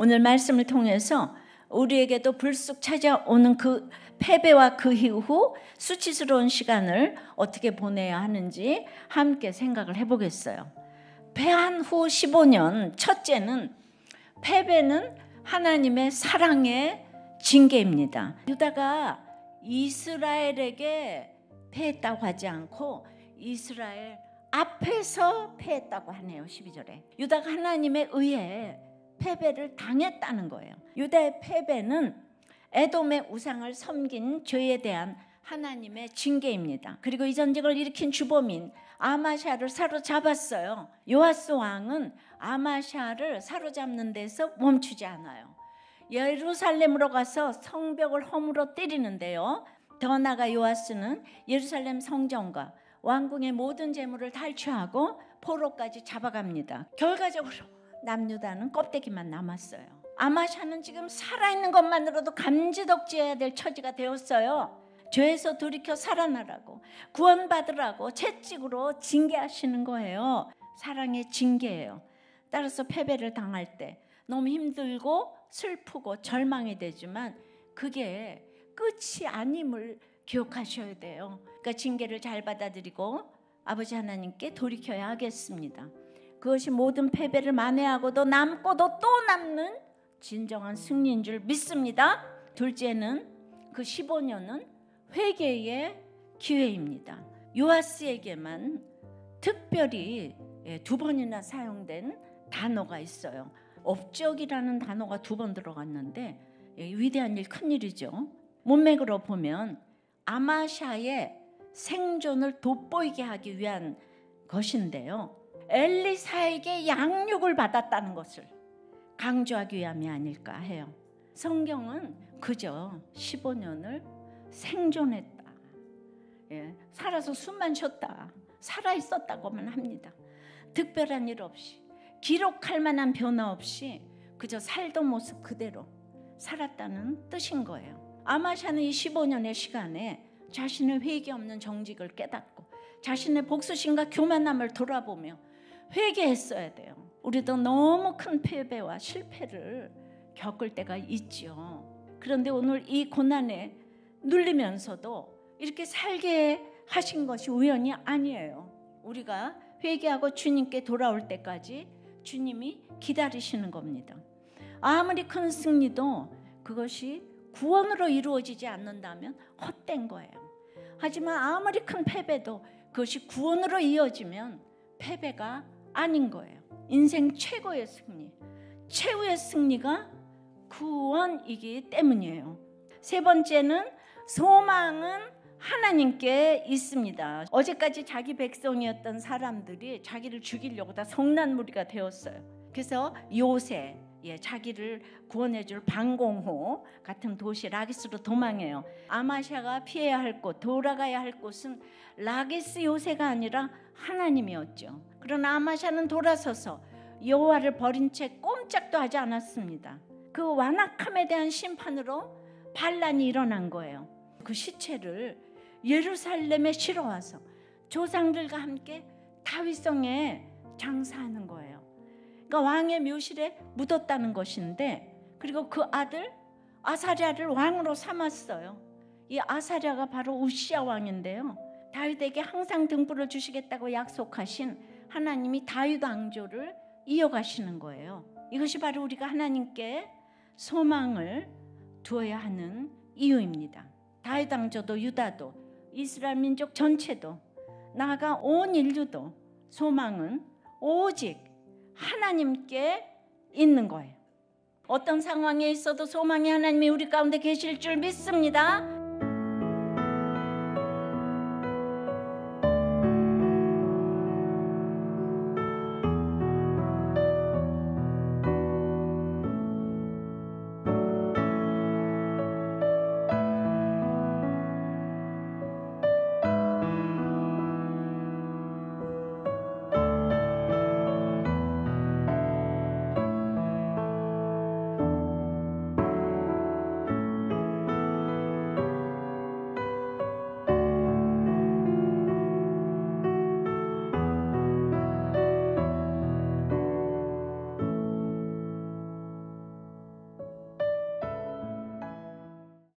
오늘 말씀을 통해서 우리에게도 불쑥 찾아오는 그 패배와 그 이후 수치스러운 시간을 어떻게 보내야 하는지 함께 생각을 해보겠어요. 패한 후 15년 첫째는 패배는 하나님의 사랑의 징계입니다. 유다가 이스라엘에게 패했다고 하지 않고 이스라엘 앞에서 패했다고 하네요. 12절에 유다가 하나님에 의해 패배를 당했다는 거예요. 유다의 패배는 에돔의 우상을 섬긴 죄에 대한 하나님의 징계입니다. 그리고 이 전쟁을 일으킨 주범인 아마샤를 사로잡았어요. 요아스 왕은 아마샤를 사로잡는 데서 멈추지 않아요. 예루살렘으로 가서 성벽을 허물어 때리는데요. 더 나아가 요아스는 예루살렘 성전과 왕궁의 모든 재물을 탈취하고 포로까지 잡아갑니다. 결과적으로 남유다는 껍데기만 남았어요. 아마샤는 지금 살아있는 것만으로도 감지덕지해야 될 처지가 되었어요. 죄에서 돌이켜 살아나라고 구원받으라고 채찍으로 징계하시는 거예요. 사랑의 징계예요. 따라서 패배를 당할 때 너무 힘들고 슬프고 절망이 되지만 그게 끝이 아님을 기억하셔야 돼요. 그러니까 징계를 잘 받아들이고 아버지 하나님께 돌이켜야 하겠습니다. 그것이 모든 패배를 만회하고도 남고도 또 남는 진정한 승리인 줄 믿습니다. 둘째는 그 15년은 회개의 기회입니다. 요아스에게만 특별히 2번이나 사용된 단어가 있어요. 업적이라는 단어가 2번 들어갔는데 위대한 일, 큰일이죠. 문맥으로 보면 아마샤의 생존을 돋보이게 하기 위한 것인데요. 엘리사에게 양육을 받았다는 것을 강조하기 위함이 아닐까 해요. 성경은 그저 15년을 생존했다. 살아서 숨만 쉬었다. 살아있었다고만 합니다. 특별한 일 없이 기록할 만한 변화 없이 그저 살던 모습 그대로 살았다는 뜻인 거예요. 아마샤는 이 15년의 시간에 자신의 회개 없는 정직을 깨닫고 자신의 복수심과 교만함을 돌아보며 회개했어야 돼요. 우리도 너무 큰 패배와 실패를 겪을 때가 있죠. 그런데 오늘 이 고난에 눌리면서도 이렇게 살게 하신 것이 우연이 아니에요. 우리가 회개하고 주님께 돌아올 때까지 주님이 기다리시는 겁니다. 아무리 큰 승리도 그것이 구원으로 이루어지지 않는다면 헛된 거예요. 하지만 아무리 큰 패배도 그것이 구원으로 이어지면 패배가 아닌 거예요. 인생 최고의 승리, 최후의 승리가 구원이기 때문이에요. 세 번째는 소망은 하나님께 있습니다. 어제까지 자기 백성이었던 사람들이 자기를 죽이려고 다 성난무리가 되었어요. 그래서 요새 자기를 구원해줄 방공호 같은 도시 라기스로 도망해요. 아마샤가 피해야 할 곳, 돌아가야 할 곳은 라기스 요새가 아니라 하나님이었죠. 그러나 아마샤는 돌아서서 여호와를 버린 채 꼼짝도 하지 않았습니다. 그 완악함에 대한 심판으로 반란이 일어난 거예요. 그 시체를 예루살렘에 실어와서 조상들과 함께 다윗성에 장사하는 거예요. 그러니까 왕의 묘실에 묻었다는 것인데, 그리고 그 아들 아사랴를 왕으로 삼았어요. 이 아사랴가 바로 우시야 왕인데요. 다윗에게 항상 등불을 주시겠다고 약속하신 하나님이 다윗 왕조를 이어가시는 거예요. 이것이 바로 우리가 하나님께 소망을 두어야 하는 이유입니다. 다윗 왕조도 유다도 이스라엘 민족 전체도 나아가 온 인류도 소망은 오직 하나님께 있는 거예요. 어떤 상황에 있어도 소망의 하나님이 우리 가운데 계실 줄 믿습니다.